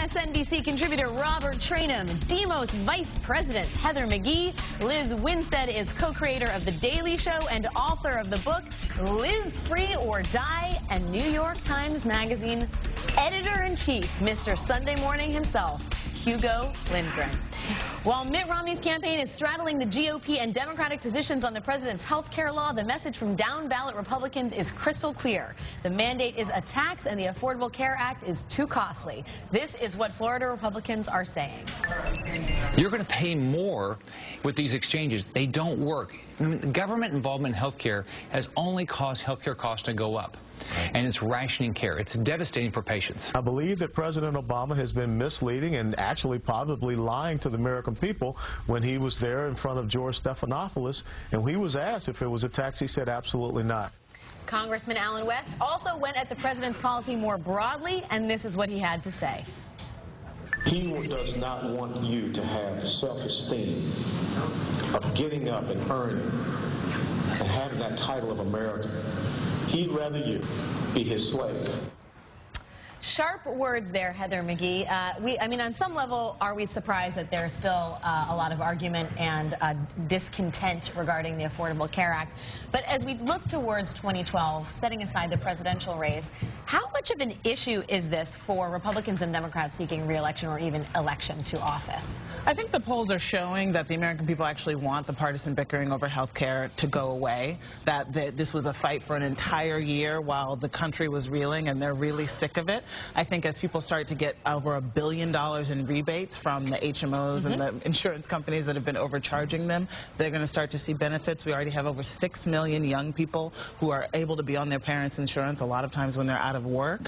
MSNBC contributor Robert Traynham, Demos Vice President Heather McGhee, Lizz Winstead is co-creator of The Daily Show and author of the book Liz Free or Die, and New York Times Magazine editor-in-chief, Mr. Sunday Morning himself, Hugo Lindgren. While Mitt Romney's campaign is straddling the GOP and Democratic positions on the president's health care law, the message from down-ballot Republicans is crystal clear. The mandate is a tax and the Affordable Care Act is too costly. This is what Florida Republicans are saying. You're going to pay more with these exchanges. They don't work. Government involvement in health care has only caused health care costs to go up. And it's rationing care. It's devastating for patients. I believe that President Obama has been misleading and actually probably lying to the American people when he was there in front of George Stephanopoulos, and he was asked if it was a tax. He said absolutely not. Congressman Allen West also went at the president's policy more broadly, and this is what he had to say. He does not want you to have self-esteem of getting up and earning and having that title of American. He'd rather you be his slave. Sharp words there, Heather McGhee. I mean, on some level, are we surprised that there's still a lot of argument and discontent regarding the Affordable Care Act? But as we look towards 2012, setting aside the presidential race, how much of an issue is this for Republicans and Democrats seeking re-election or even election to office? I think the polls are showing that the American people actually want the partisan bickering over health care to go away, that this was a fight for an entire year while the country was reeling, and they're really sick of it. I think as people start to get over $1 billion in rebates from the HMOs and the insurance companies that have been overcharging them, they're going to start to see benefits. We already have over 6 million young people who are able to be on their parents' insurance a lot of times when they're out of work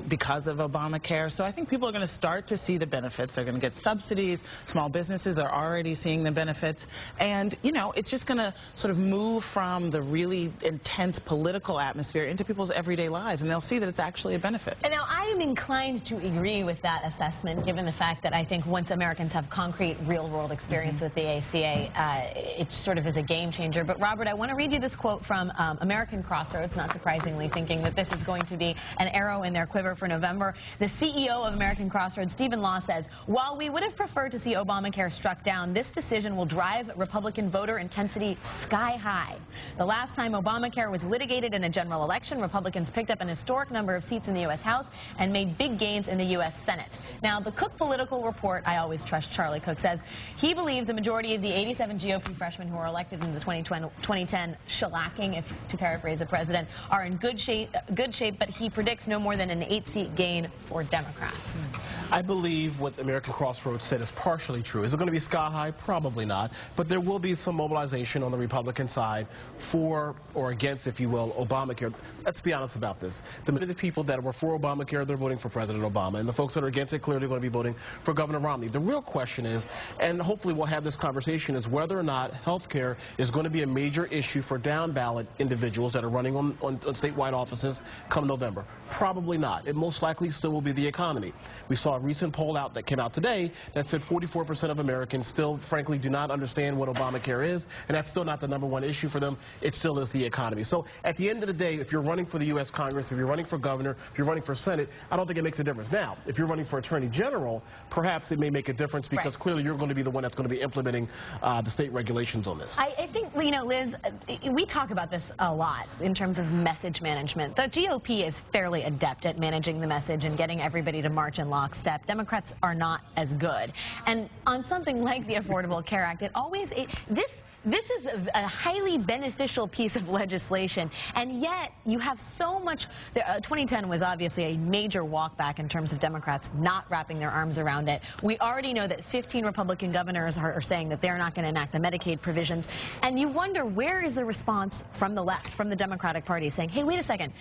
because of Obamacare. So I think people are going to start to see the benefits. They're going to get subsidies. Small businesses are already seeing the benefits. And, you know, it's just going to sort of move from the really intense political atmosphere into people's everyday lives, and they'll see that it's actually a benefit. And now, I am inclined to agree with that assessment, given the fact that I think once Americans have concrete, real-world experience with the ACA, it sort of is a game changer. But, Robert, I want to read you this quote from American Crossroads, not surprisingly, thinking that this is going to be an arrow in their quiver for November. The CEO of American Crossroads, Stephen Law, says, "While we would have preferred to see Obamacare struck down, this decision will drive Republican voter intensity sky high. The last time Obamacare was litigated in a general election, Republicans picked up an historic number of seats in the U.S. House and made big gains in the U.S. Senate." Now, the Cook Political Report, I always trust Charlie Cook, says he believes the majority of the 87 GOP freshmen who were elected in the 2010 shellacking, to paraphrase the president, are in good shape, but he predicts no more than an 8-seat gain for Democrats. I believe what American Crossroads said is partially true. Is it going to be sky high? Probably not. But there will be some mobilization on the Republican side for or against, if you will, Obamacare. Let's be honest about this. The people that were for Obamacare, they're voting for President Obama. And the folks that are against it clearly going to be voting for Governor Romney. The real question is, and hopefully we'll have this conversation, is whether or not health care is going to be a major issue for down-ballot individuals that are running on statewide offices come November. Probably not. It most likely still will be the economy. We saw a recent poll out that came out today that said 44% of Americans still, frankly, do not understand what Obamacare is, and that's still not the #1 issue for them. It still is the economy. So at the end of the day, if you're running for the U.S. Congress, if you're running for governor, if you're running for Senate, I don't think it makes a difference. Now, if you're running for Attorney General, perhaps it may make a difference because clearly you're going to be the one that's going to be implementing the state regulations on this. I think, you know, Liz, we talk about this a lot in terms of message management. The GOP is fairly adept at managing the message and getting everybody to march in lockstep. Democrats are not as good. And on something like the Affordable Care Act, this is a highly beneficial piece of legislation, and yet you have so much. 2010 was obviously a major walk back in terms of Democrats not wrapping their arms around it. We already know that 15 Republican governors are saying that they're not going to enact the Medicaid provisions, and you wonder where is the response from the left, from the Democratic Party, saying, hey, wait a second,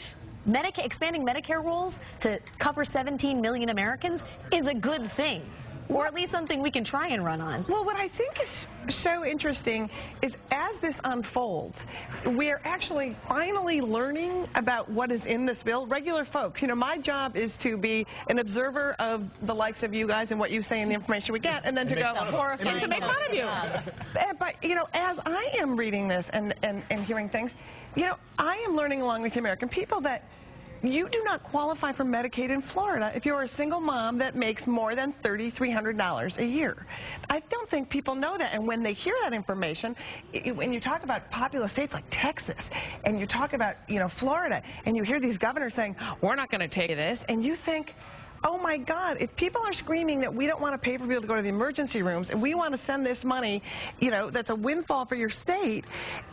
expanding Medicare rules to cover 17 million Americans is a good thing. Or at least something we can try and run on. Well, what I think is so interesting is as this unfolds, we're actually finally learning about what is in this bill. Regular folks, you know, my job is to be an observer of the likes of you guys and what you say and the information we get, and then to go and to make fun of you. But, you know, as I am reading this and hearing things, you know, I am learning along with the American people that You do not qualify for Medicaid in Florida if you're a single mom that makes more than $3,300 a year. I don't think people know that, and when they hear that information, when you talk about populous states like Texas, and you talk about, Florida, and you hear these governors saying, we're not going to take this, and you think, oh my God, if people are screaming that we don't want to pay for people to go to the emergency rooms and we want to send this money, that's a windfall for your state,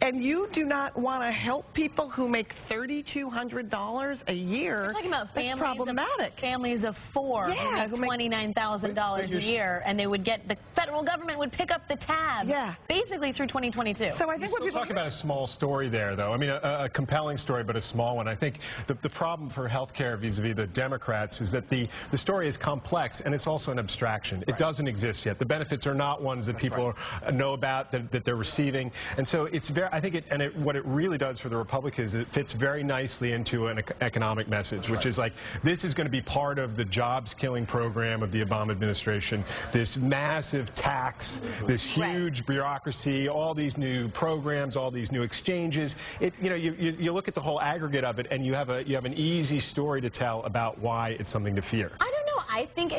and you do not want to help people who make $3,200 a year, you're talking about that's problematic. Families of four who make $29,000 a year, and they would get, the federal government would pick up the tab basically through 2022. So I think we're talking about a small story there, though. I mean, a compelling story, but a small one. I think the problem for health care vis-a-vis the Democrats is that the story is complex, and it's also an abstraction. It doesn't exist yet. The benefits are not ones that people know about, that they're receiving. And so it's very, I think what it really does for the Republicans is it fits very nicely into an economic message, which is like, this is going to be part of the jobs-killing program of the Obama administration, this massive tax, this huge bureaucracy, all these new programs, all these new exchanges. You look at the whole aggregate of it, and you have an easy story to tell about why it's something to fear. I don't know. I think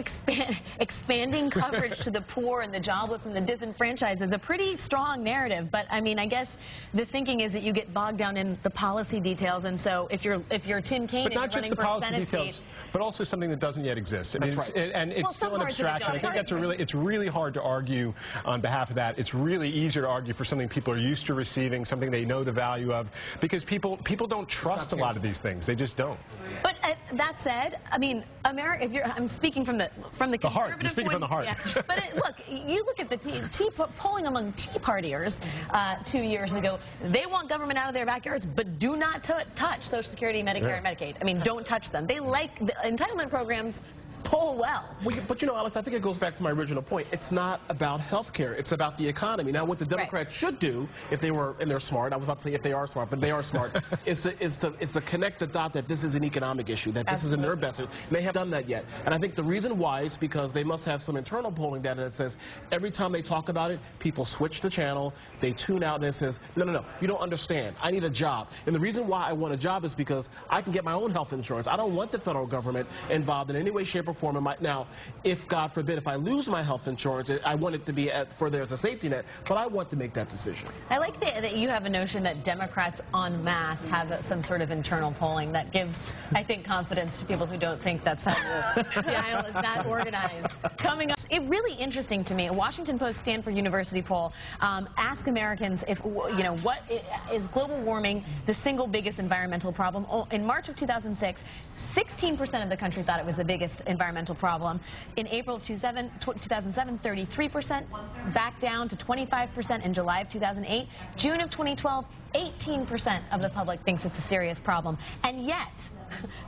expanding coverage to the poor and the jobless and the disenfranchised is a pretty strong narrative. But I mean, I guess the thinking is that you get bogged down in the policy details. And so if you're Tim Kaine and you're running for Senate seat, but also something that doesn't yet exist. I mean, and it's still an abstraction. I think it's really hard to argue on behalf of that. It's really easier to argue for something people are used to receiving, something they know the value of, because people don't trust a lot of these things. They just don't. But that said, I mean, America. I'm speaking from the conservative heart. You're speaking from the heart. Yeah. But look, you look at the polling among Tea Partiers 2 years ago. They want government out of their backyards, but do not touch Social Security, Medicare, and Medicaid. I mean, don't touch them. They like the entitlement programs. Poll well. But Alice, I think it goes back to my original point. It's not about health care. It's about the economy. Now, what the Democrats should do, if they were, and they're smart, I was about to say if they are smart, but they are smart, is to connect the dot that this is an economic issue, that this is in their best interest. They haven't done that yet. And I think the reason why is because they must have some internal polling data that says every time they talk about it, people switch the channel, they tune out, and it says, no, you don't understand. I need a job. And the reason why I want a job is because I can get my own health insurance. I don't want the federal government involved in any way, shape, or form. Now, if God forbid, if I lose my health insurance, I want it to be there's a safety net, but I want to make that decision. I like that you have a notion that Democrats en masse have some sort of internal polling that gives, I think, confidence to people who don't think that's how the aisle is not organized. Coming up, it's really interesting to me. A Washington Post Stanford University poll asked Americans if, what is global warming the single biggest environmental problem? In March of 2006, 16% of the country thought it was the biggest environmental problem. In April of 2007, 33%, back down to 25% in July of 2008. June of 2012, 18% of the public thinks it's a serious problem. And yet,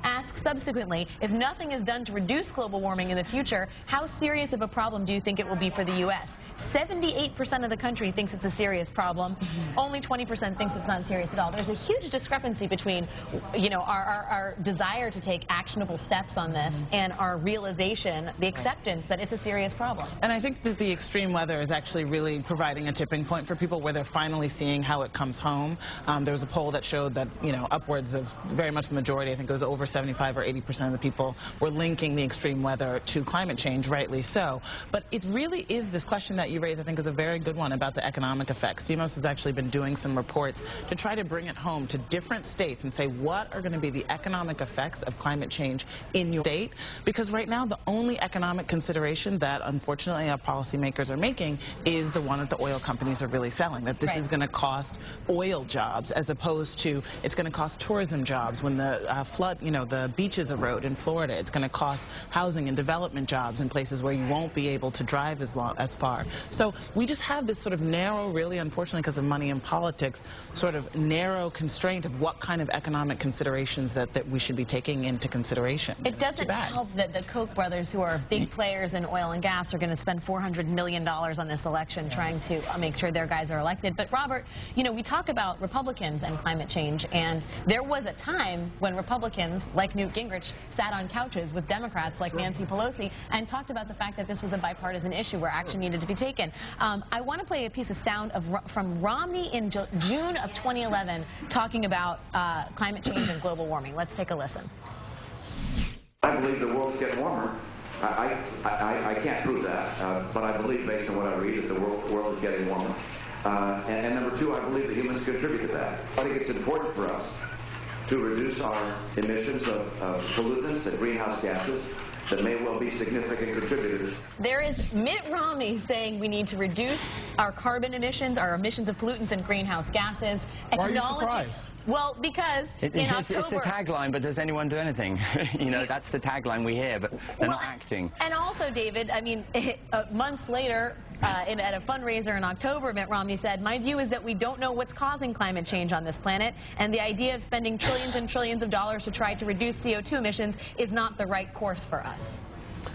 ask subsequently, if nothing is done to reduce global warming in the future, how serious of a problem do you think it will be for the U.S.? 78% of the country thinks it's a serious problem. Only 20% thinks it's not serious at all. There's a huge discrepancy between, our desire to take actionable steps on this and our realization, the acceptance that it's a serious problem. And I think that the extreme weather is actually really providing a tipping point for people where they're finally seeing how it comes home. There was a poll that showed that, upwards of very much the majority, I think it was over 75 or 80% of the people were linking the extreme weather to climate change, rightly so. But it really is this question that you raise, I think, is a very good one about the economic effects. CMOS has actually been doing some reports to try to bring it home to different states and say what are going to be the economic effects of climate change in your state. Because right now the only economic consideration that unfortunately our policymakers are making is the one that the oil companies are really selling, that this is going to cost oil jobs as opposed to it's going to cost tourism jobs when the flood, the beaches erode in Florida. It's going to cost housing and development jobs in places where you won't be able to drive as far. So we just have this sort of narrow, really unfortunately because of money and politics, sort of narrow constraint of what kind of economic considerations that we should be taking into consideration. It doesn't help that the Koch brothers, who are big players in oil and gas, are going to spend $400 million on this election trying to make sure their guys are elected. But Robert, we talk about Republicans and climate change, and there was a time when Republicans, like Newt Gingrich, sat on couches with Democrats like Nancy Pelosi and talked about the fact that this was a bipartisan issue where action needed to be taken. I want to play a piece of sound from Romney in June of 2011 talking about climate change and global warming. Let's take a listen. world's getting warmer. I can't prove that, but I believe, based on what I read, that the world is getting warmer. And number two, I believe that humans contribute to that. I think it's important for us to reduce our emissions of pollutants and greenhouse gases that may well be significant contributors. There is Mitt Romney saying we need to reduce our carbon emissions, our emissions of pollutants and greenhouse gases. Why are you surprised? Well, because in October... It's the tagline, but does anyone do anything? You know, that's the tagline we hear, but they're not acting. And also, David, I mean, months later, at a fundraiser in October, Mitt Romney said, my view is that we don't know what's causing climate change on this planet, and the idea of spending trillions and trillions of dollars to try to reduce CO2 emissions is not the right course for us.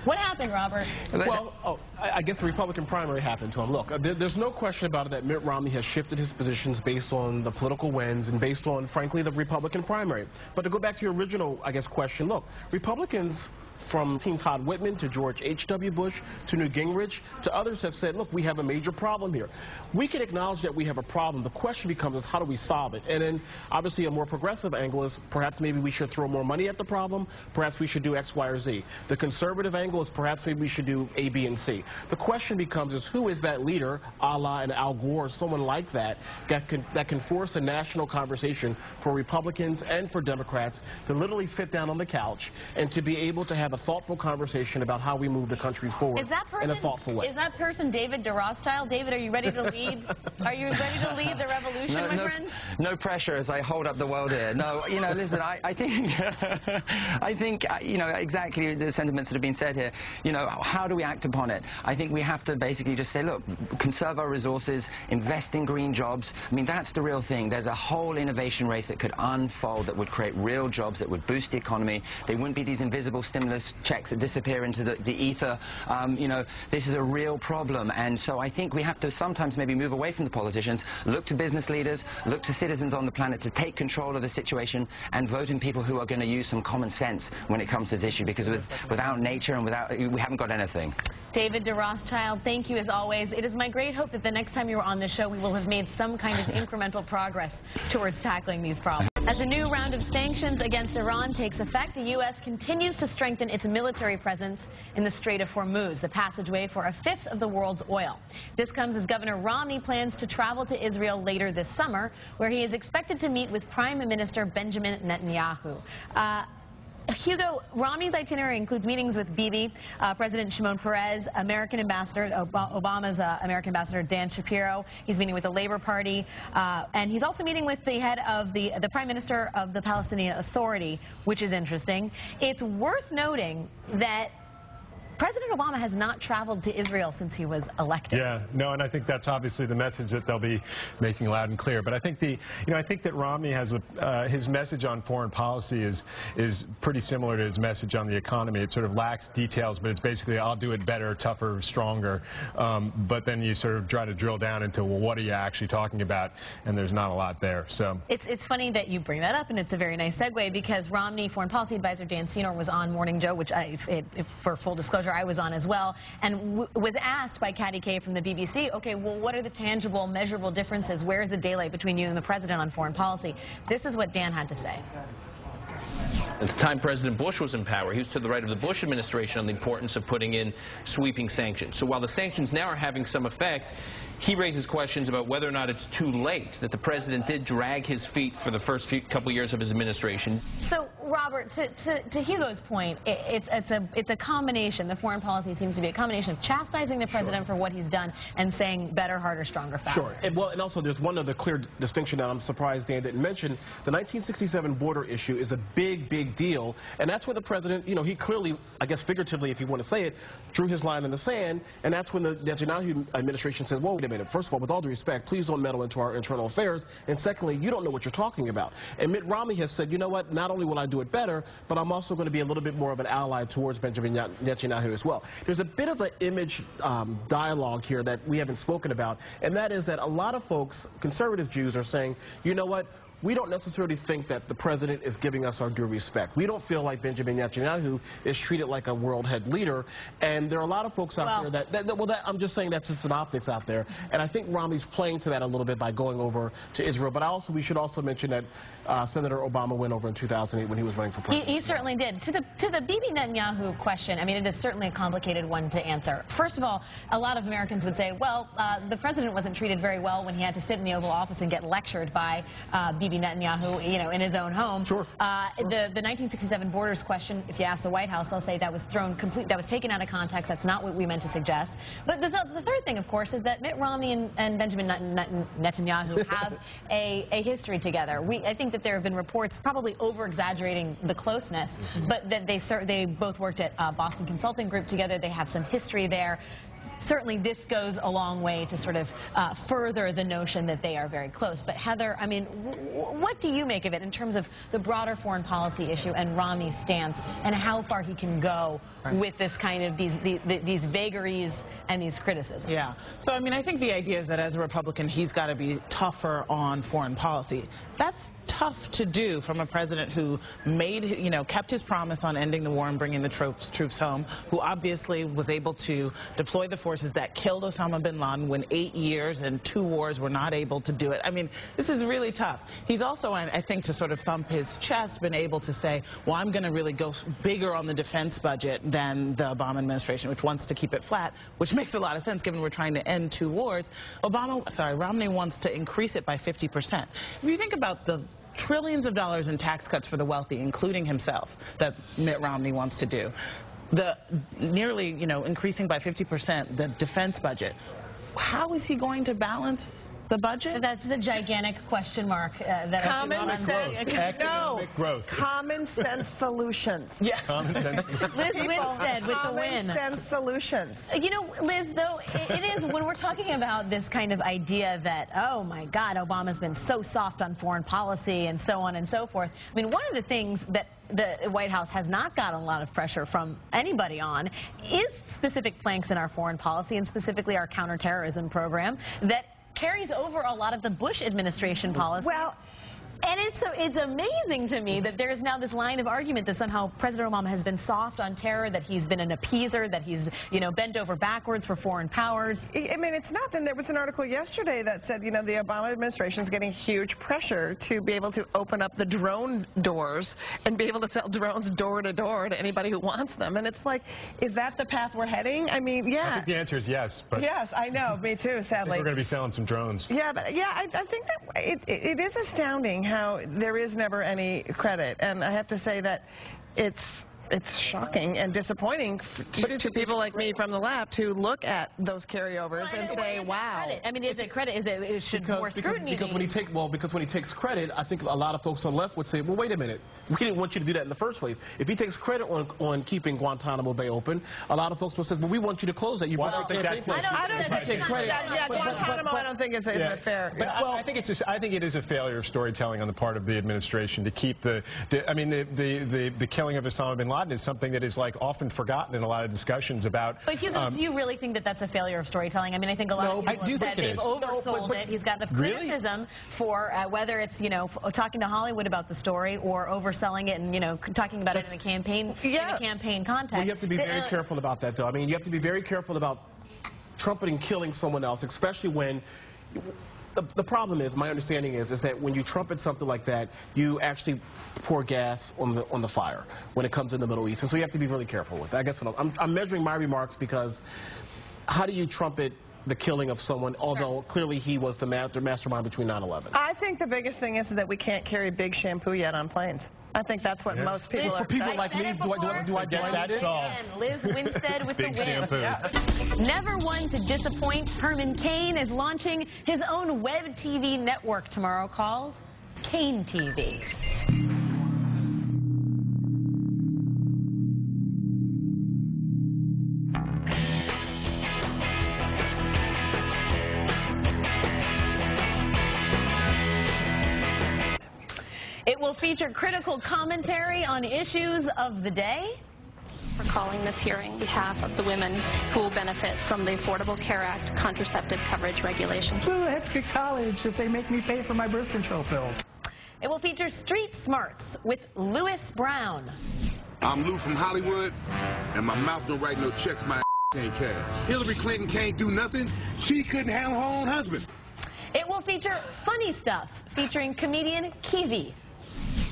What happened, Robert? Well, I guess the Republican primary happened to him. Look, there's no question about it that Mitt Romney has shifted his positions based on the political winds and based on, frankly, the Republican primary. But to go back to your original, I guess, question, look, Republicans from Team Todd Whitman to George H.W. Bush to Newt Gingrich to others have said, look, we have a major problem here. We can acknowledge that we have a problem. The question becomes is how do we solve it? And then obviously a more progressive angle is perhaps maybe we should throw more money at the problem. Perhaps we should do X, Y, or Z. The conservative angle is perhaps maybe we should do A, B, and C. The question becomes is who is that leader, a la an Al Gore, someone like that, that can force a national conversation for Republicans and for Democrats to literally sit down on the couch and to be able to have a thoughtful conversation about how we move the country forward in a thoughtful way. Is that person David DeRothschild? David, are you ready to lead? Are you ready to lead the revolution, my friend? No pressure as I hold up the world here. No, you know, listen, I think, you know, exactly the sentiments that have been said here. You know, how do we act upon it? I think we have to basically just say, look, conserve our resources, invest in green jobs. I mean, that's the real thing. There's a whole innovation race that could unfold that would create real jobs, that would boost the economy. They wouldn't be these invisible stimulus checks that disappear into the ether. You know, this is a real problem, and so I think we have to sometimes maybe move away from the politicians, look to business leaders, look to citizens on the planet to take control of the situation and vote in people who are going to use some common sense when it comes to this issue, because without nature and we haven't got anything. David DeRothschild, thank you as always. It is my great hope that the next time you are on this show, we will have made some kind of incremental progress towards tackling these problems. As a new round of sanctions against Iran takes effect, the U.S. continues to strengthen its military presence in the Strait of Hormuz, the passageway for a fifth of the world's oil. This comes as Governor Romney plans to travel to Israel later this summer, where he is expected to meet with Prime Minister Benjamin Netanyahu. Hugo, Romney's itinerary includes meetings with Bibi, President Shimon Peres, American Ambassador, Obama's American Ambassador Dan Shapiro. He's meeting with the Labor Party, and he's also meeting with the head of the Prime Minister of the Palestinian Authority, which is interesting. It's worth noting that President Obama has not traveled to Israel since he was elected. Yeah, no, and I think that's obviously the message that they'll be making loud and clear. But I think I think that Romney has his message on foreign policy is pretty similar to his message on the economy. It sort of lacks details, but it's basically I'll do it better, tougher, stronger. But then you sort of try to drill down into, well, what are you actually talking about? And there's not a lot there. So it's funny that you bring that up, and it's a very nice segue, because Romney Foreign Policy Advisor Dan Senor was on Morning Joe, which for full disclosure, I was on as well, and was asked by Katty Kay from the BBC, okay, well, what are the tangible, measurable differences? Where is the daylight between you and the president on foreign policy? This is what Dan had to say. At the time President Bush was in power, he was to the right of the Bush administration on the importance of putting in sweeping sanctions. So while the sanctions now are having some effect, he raises questions about whether or not it's too late, that the president did drag his feet for the first couple years of his administration. So, Robert, to Hugo's point, it's a combination. The foreign policy seems to be a combination of chastising the president for what he's done and saying better, harder, stronger, faster. Sure. And, well, and also there's one other clear distinction that I'm surprised Dan didn't mention. The 1967 border issue is a big, big deal, and that's where the president, you know, he clearly, I guess figuratively, if you want to say it, drew his line in the sand, and that's when the Netanyahu administration said, whoa, wait a minute. First of all, with all due respect, please don't meddle into our internal affairs, and secondly, you don't know what you're talking about. And Mitt Romney has said, you know what, not only will I do it better, but I'm also going to be a little bit more of an ally towards Benjamin Netanyahu as well. There's a bit of an image dialogue here that we haven't spoken about, and that is that a lot of folks, conservative Jews, are saying, you know what, we don't necessarily think that the president is giving us our due respect. We don't feel like Benjamin Netanyahu is treated like a world head leader, and there are a lot of folks out there that I'm just saying that's just an optics out there, and I think Romney's playing to that a little bit by going over to Israel. But we should also mention that Senator Obama went over in 2008 when he was running for president. He certainly did. To the Bibi Netanyahu question, I mean, it is certainly a complicated one to answer. First of all, a lot of Americans would say, well, the president wasn't treated very well when he had to sit in the Oval Office and get lectured by Bibi Netanyahu, you know, in his own home. Sure. The 1967 borders question, if you ask the White House, they'll say that was that was taken out of context. That's not what we meant to suggest. But the third thing, of course, is that Mitt Romney and Benjamin Netanyahu have a history together. I think that there have been reports probably over-exaggerating the closeness, but that they both worked at Boston Consulting Group together. They have some history there. Certainly this goes a long way to sort of further the notion that they are very close. But Heather, I mean, what do you make of it in terms of the broader foreign policy issue and Romney's stance and how far he can go with this kind of these vagaries and these criticisms? Yeah. So, I mean, I think the idea is that as a Republican, he's got to be tougher on foreign policy. That's tough to do from a president who kept his promise on ending the war and bringing the troops home, who obviously was able to deploy the forces that killed Osama bin Laden when 8 years and 2 wars were not able to do it. I mean, this is really tough. He's also, I think, to sort of thump his chest, been able to say, well, I'm going to really go bigger on the defense budget than the Obama administration, which wants to keep it flat, which makes a lot of sense given we're trying to end 2 wars. Romney wants to increase it by 50%. If you think about the trillions of dollars in tax cuts for the wealthy, including himself, that Mitt Romney wants to do, the nearly, increasing by 50% the defense budget, how is he going to balance the budget? That's the gigantic question mark. Common sense. Economic growth. Common sense solutions. Yeah. Common sense. Lizz Winstead with the win. Common sense solutions. You know, Liz, though, it is, when we're talking about this kind of idea that, oh my God, Obama's been so soft on foreign policy and so on and so forth. I mean, one of the things that the White House has not gotten a lot of pressure from anybody on is specific planks in our foreign policy, and specifically our counterterrorism program that carries over a lot of the Bush administration policies. Well, and it's amazing to me that there's now this line of argument that somehow President Obama has been soft on terror, that he's been an appeaser, that he's, bent over backwards for foreign powers. I mean, it's not. Then there was an article yesterday that said, the Obama administration is getting huge pressure to be able to open up the drone doors and be able to sell drones door to door to anybody who wants them. And it's like, is that the path we're heading? I mean, yeah. I think the answer is yes. But yes, I know. Me too, sadly. We're going to be selling some drones. Yeah, but I think that it is astounding how there is never any credit, and I have to say that it's shocking and disappointing to people like me from the left who look at those carryovers and say, wow. I mean, is it credit? Should more scrutiny because when he takes credit, I think a lot of folks on the left would say, well, wait a minute, we didn't want you to do that in the first place. If he takes credit on keeping Guantanamo Bay open, a lot of folks will say, well, we want you to close that. I don't think that's Guantanamo, I don't think is fair. But I think it is a failure of storytelling on the part of the administration to keep the killing of Osama bin Laden is something that is often forgotten in a lot of discussions about. But Hugo, do you really think that that's a failure of storytelling? I mean, I think a lot of people have said they've oversold it. He's got enough criticism for whether it's talking to Hollywood about the story or overselling it and talking about it in a campaign context. Well, you have to be very careful about that, though. I mean, you have to be very careful about trumpeting killing someone else, especially when. The problem is, my understanding is that when you trumpet something like that, you actually pour gas on the fire when it comes in the Middle East, and so you have to be really careful with that. I guess I'm measuring my remarks because how do you trumpet the killing of someone, although clearly he was the mastermind between 9/11? I think the biggest thing is that we can't carry big shampoo yet on planes. I think that's what most people are. For people like me, do I get that solved? Lizz Winstead with big the win. shampoo. Yeah. Never one to disappoint, Herman Cain is launching his own web TV network tomorrow called Cain TV. It will feature critical commentary on issues of the day. We're calling this hearing on behalf of the women who will benefit from the Affordable Care Act contraceptive coverage regulations. Well, I have to get college if they make me pay for my birth control pills. It will feature street smarts with Lewis Brown. I'm Lou from Hollywood, and my mouth don't write no checks my ain't cash. Hillary Clinton can't do nothing. She couldn't handle her own husband. It will feature funny stuff, featuring comedian Kiwi.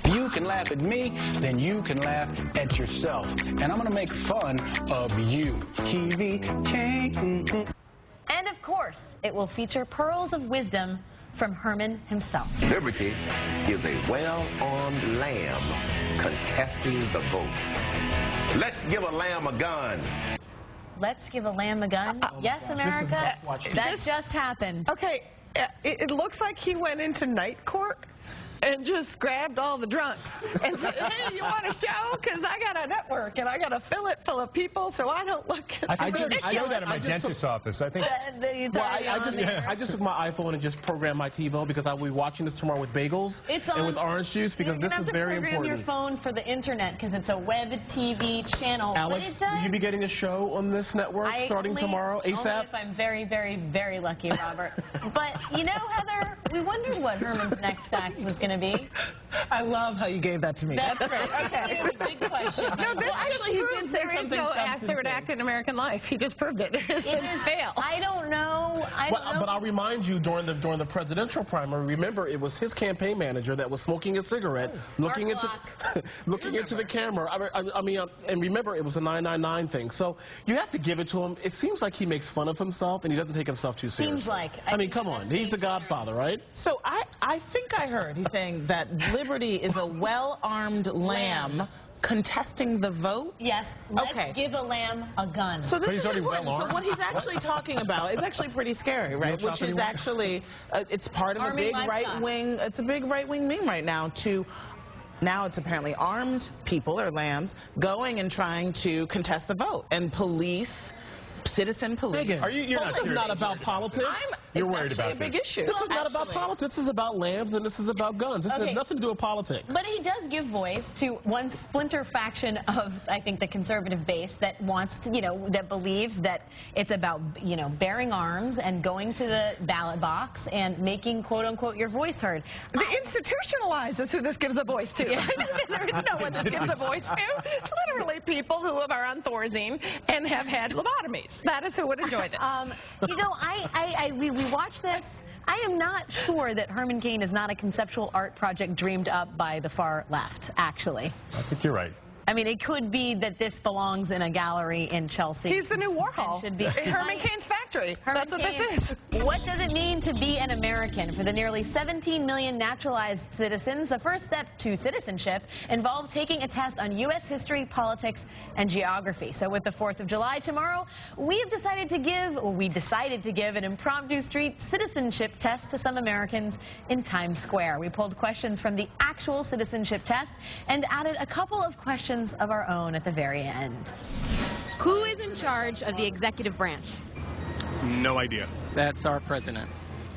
You can laugh at me, then you can laugh at yourself. And I'm going to make fun of you. Kiwi Cain. And of course, it will feature pearls of wisdom from Herman himself. Liberty is a well-armed lamb contesting the vote. Let's give a lamb a gun. Let's give a lamb a gun? Yes, America? That just happened. Okay, it looks like he went into night court and just grabbed all the drunks and said, hey, you want a show? Because I got a network and I got to fill it full of people so I don't look as I know that in my dentist's office. I think. I just took my iPhone and just programmed my TiVo because I will be watching this tomorrow with bagels and with orange juice because this is very important. You have to program your phone for the internet because it's a web TV channel. Alex, will you be getting a show on this network starting tomorrow, ASAP? Only if I'm very, very, very lucky, Robert. But, you know, Heather, we wondered what Herman's next act was going to be. I love how you gave that to me. That's great. Okay. Big question. No, this actually proves there is no third act in American life. He just proved it. It didn't fail. I don't know. But I'll remind you, during the presidential primary, remember, it was his campaign manager that was smoking a cigarette, looking into the camera. I mean, and remember, it was a 999 thing. So you have to give it to him. It seems like he makes fun of himself, and he doesn't take himself too seriously. Seems like. I mean, come on. He's the Godfather, right? So I think I heard he's saying that Liberty is a well-armed lamb contesting the vote? Yes. Let's give a lamb a gun. So this is important. So what he's actually talking about is actually pretty scary, right? Which is actually, it's part of a big right-wing, it's a big right-wing meme right now to... Now it's apparently armed people, or lambs, going and trying to contest the vote. And police... Citizen police. You're not serious. This is not about politics. You're worried about this. It's a big issue. This is not about politics. This is about lambs, and this is about guns. This has nothing to do with politics. But he does give voice to one splinter faction of, I think, the conservative base that wants to, that believes that it's about, bearing arms and going to the ballot box and making, quote unquote, your voice heard. The institutionalized is who this gives a voice to. Yeah. There is no one this gives a voice to. Literally people who are on Thorazine and have had lobotomies. That is who would enjoy this. We watch this. I am not sure that Herman Cain is not a conceptual art project dreamed up by the far left, actually. I think you're right. I mean, it could be that this belongs in a gallery in Chelsea. He's the new Warhol. Should be Herman Cain's factory. That's what this is. What does it mean to be an American? For the nearly 17 million naturalized citizens, the first step to citizenship involved taking a test on U.S. history, politics, and geography. So with the 4th of July tomorrow, we decided to give an impromptu street citizenship test to some Americans in Times Square. We pulled questions from the actual citizenship test and added a couple of questions of our own at the very end. Who is in charge of the executive branch? No idea. That's our president.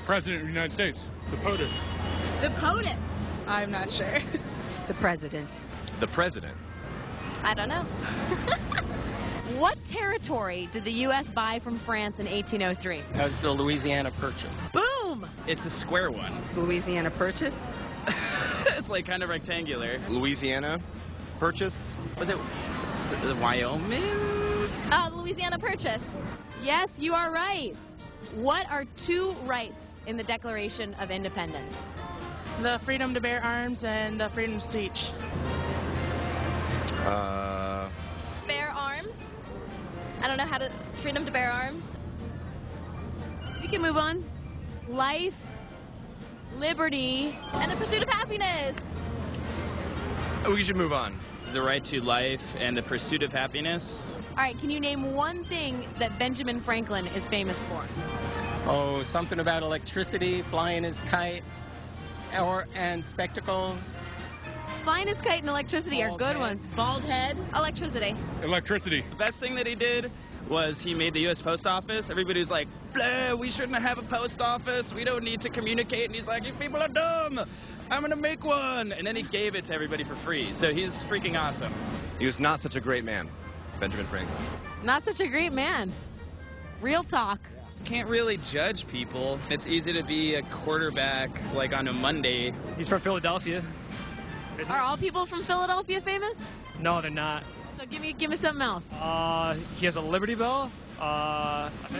President of the United States. The POTUS. The POTUS. I'm not sure. The president. The president. I don't know. What territory did the U.S. buy from France in 1803? That was the Louisiana Purchase. Boom! It's a square one. Louisiana Purchase? It's like kind of rectangular. Louisiana Purchase? Was it the Wyoming? Louisiana Purchase. Yes, you are right. What are two rights in the Declaration of Independence? The freedom to bear arms and the freedom of speech. Bear arms? I don't know how to... Freedom to bear arms? We can move on. Life, liberty, and the pursuit of happiness. We should move on. The right to life and the pursuit of happiness. All right, can you name one thing that Benjamin Franklin is famous for? Oh, something about electricity, flying his kite, and spectacles. Flying his kite and electricity are good ones. Bald head. Electricity. Electricity. The best thing that he did was he made the U.S. Post Office. Everybody was like, blah, we shouldn't have a post office. We don't need to communicate. And he's like, you people are dumb. I'm going to make one. And then he gave it to everybody for free. So he's freaking awesome. He was not such a great man, Benjamin Franklin. Not such a great man. Real talk. Can't really judge people. It's easy to be a quarterback like on a Monday. He's from Philadelphia. Are all people from Philadelphia famous? No, they're not. So give me something else. He has a Liberty Bell. He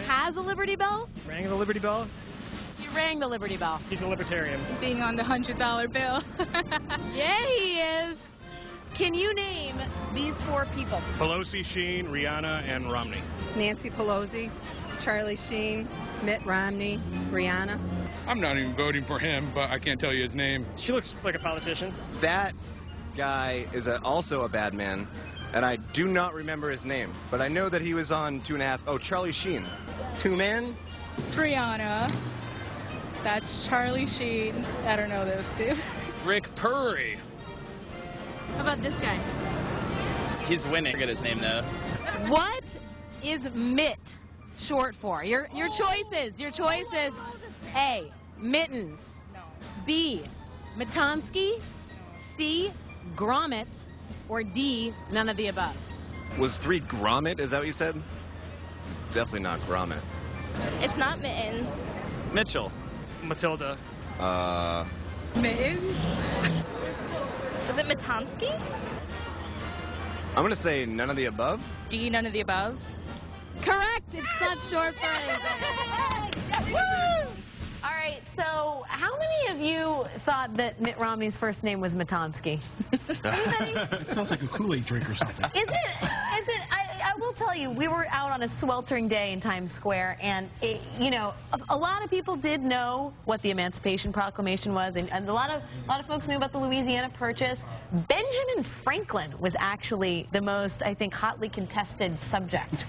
has a Liberty Bell? Rang the Liberty Bell. He rang the Liberty Bell. He's a libertarian. Being on the $100 bill. Yeah, he is. Can you name these 4 people? Pelosi, Sheen, Rihanna, and Romney. Nancy Pelosi, Charlie Sheen, Mitt Romney, Rihanna. I'm not even voting for him, but I can't tell you his name. She looks like a politician. That guy is also a bad man, and I do not remember his name, but I know that he was on 2.5. Oh, Charlie Sheen. 2 men? It's Rihanna. That's Charlie Sheen. I don't know those 2. Rick Perry. How about this guy? He's winning. Forget his name though. What is Mitt short for? Your choices. Your choices. A. Mittens. B. Matansky. C. Grommet. Or D. None of the above. Was 3 Grommet? Is that what you said? It's definitely not Grommet. It's not Mittens. Mitchell. Matilda. Mittens? Was it Matansky? I'm going to say none of the above. D, none of the above. Correct. It's such short for anything. Woo! All right. So, how many of you thought that Mitt Romney's first name was Matansky? It sounds like a Kool-Aid drink or something. Is it? I will tell you, we were out on a sweltering day in Times Square, and a lot of people did know what the Emancipation Proclamation was, and a lot of folks knew about the Louisiana Purchase. Benjamin Franklin was actually the most, I think, hotly contested subject.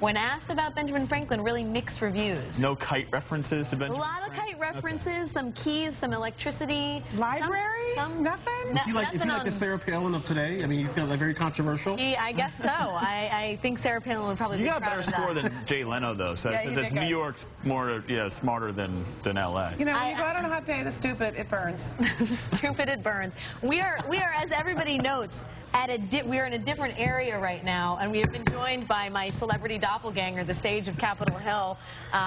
When asked about Benjamin Franklin, really mixed reviews. No kite references to Benjamin. A lot of kite references, some keys, some electricity. Library? Nothing? Is he like the Sarah Palin of today? I mean, he's got very controversial. I guess so. I think Sarah Palin would probably be proud of that. You got a better score than Jay Leno, though. So that's New York's more, smarter than L.A. You know, when you go out on a hot day, the stupid, it burns. Stupid, it burns. We are, as everybody notes, we're in a different area right now, and we have been joined by my celebrity doppelganger, the sage of Capitol Hill,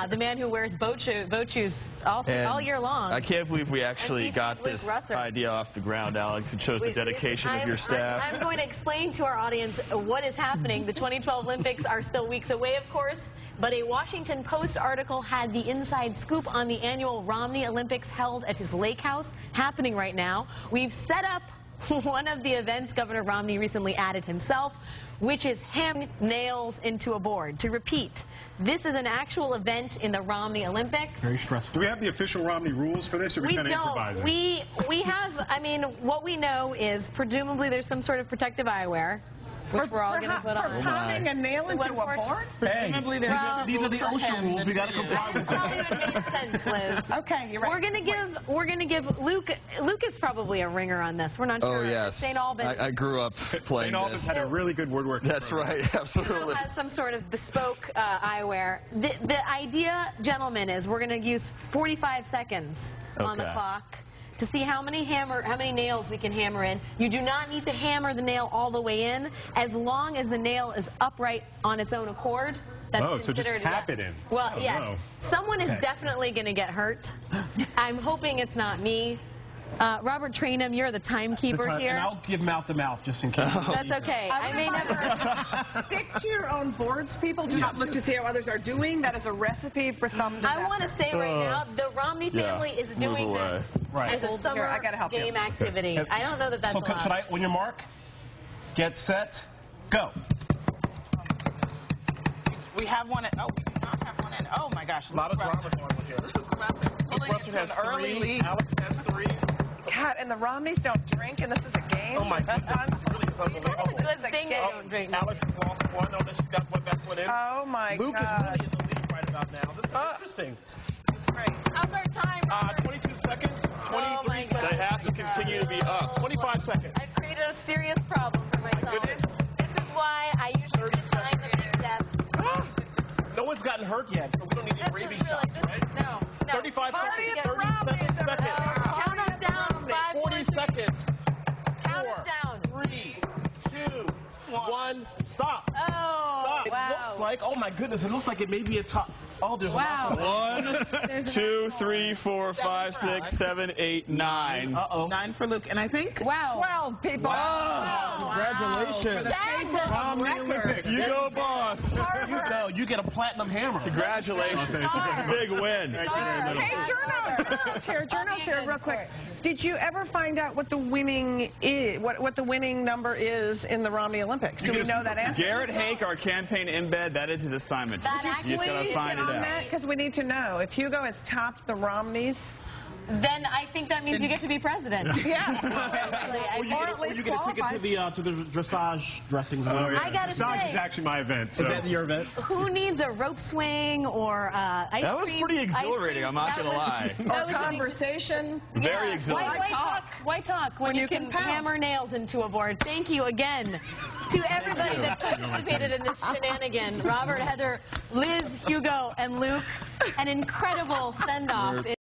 the man who wears boat shoes all year long. I can't believe we actually got this idea off the ground, Alex. It shows the dedication of your staff. I'm going to explain to our audience what is happening. The 2012 Olympics are still weeks away, of course, but a Washington Post article had the inside scoop on the annual Romney Olympics held at his lake house, happening right now. We've set up one of the events Governor Romney recently added himself, which is hammering nails into a board. To repeat, this is an actual event in the Romney Olympics. Very stressful. Do we have the official Romney rules for this, or we kind of improvising? We have, I mean, what we know is presumably there's some sort of protective eyewear, which we're all going to put on. For pounding a nail into a board? Hey, these are the OSHA rules. We got to comply with them. That probably would make sense, Liz. Okay, you're right. We're gonna give Luke is probably a ringer on this. We're not sure. Oh, yes. St. Albans. I grew up playing St. Albans had a really good woodworking. That's right, absolutely. Has some sort of bespoke eyewear. The idea, gentlemen, is we're gonna use 45 seconds on the clock to see how many nails we can hammer in. You do not need to hammer the nail all the way in, as long as the nail is upright on its own accord. That's so just tap it in. Well, yes. Someone is definitely going to get hurt. I'm hoping it's not me. Robert Traynham, you're the timekeeper here. And I'll give mouth to mouth just in case. That's okay. I may never. Stick to your own boards, people. Do not look to see how others are doing. That is a recipe for some disaster. I want to say right now, the Romney family is doing this as a summer game activity. I don't know that that's allowed. Should I, on your mark, get set, go. We have one at, we do not have one at, oh my gosh. A lot of drama going on here. Luke Russell has an early lead. Alex has 3. God, and the Romneys don't drink, and this is a game? Oh my goodness, this really is unbelievable. That's a good thing they don't drink. Alex has lost 1. Oh, she's got one back one in. Oh my Luke God. is really in the lead right about now. This is interesting. That's great. How's our time, Robert? 22 seconds, 23 seconds. They have to continue to be up. 25 seconds. I've created a serious problem for myself. This is why I usually design the big desk. No one's gotten hurt yet, so we don't need any rabies shots, right? No. 35 seconds, 37 seconds. Count us down. 40 seconds. Count us down. 3, 2, 1, stop. Oh, Stop. wow. It looks like, oh my goodness, it looks like it may be a top. Oh, there's Wow. 1, 2, 3, 4, 5, 6, 7, 8, 9. Uh-oh. 9 for Luke. And I think... Wow. 12 people. Wow. Congratulations. You go, boss. You get a platinum hammer. Congratulations. Big win. Hey, journalists here, real quick. Did you ever find out what the winning is, what the winning number is in the Romney Olympics? Do we know that answer? Garrett Hake, our campaign embed, that is his assignment. You just gotta find it out. Because we need to know. If Hugo has topped the Romneys, then I think that means you get to be president. Yes. Or you get a ticket to the dressage dressing room. Oh, yeah. I gotta Dressage say, is actually my event. So. Is that your event? who needs a rope swing or ice cream? That was pretty exhilarating, I'm not going to lie. or conversation. Very exhilarating. Why talk when you can hammer nails into a board? Thank you again to everybody that participated in this shenanigan. Robert, Heather, Liz, Hugo, and Luke. An incredible send-off.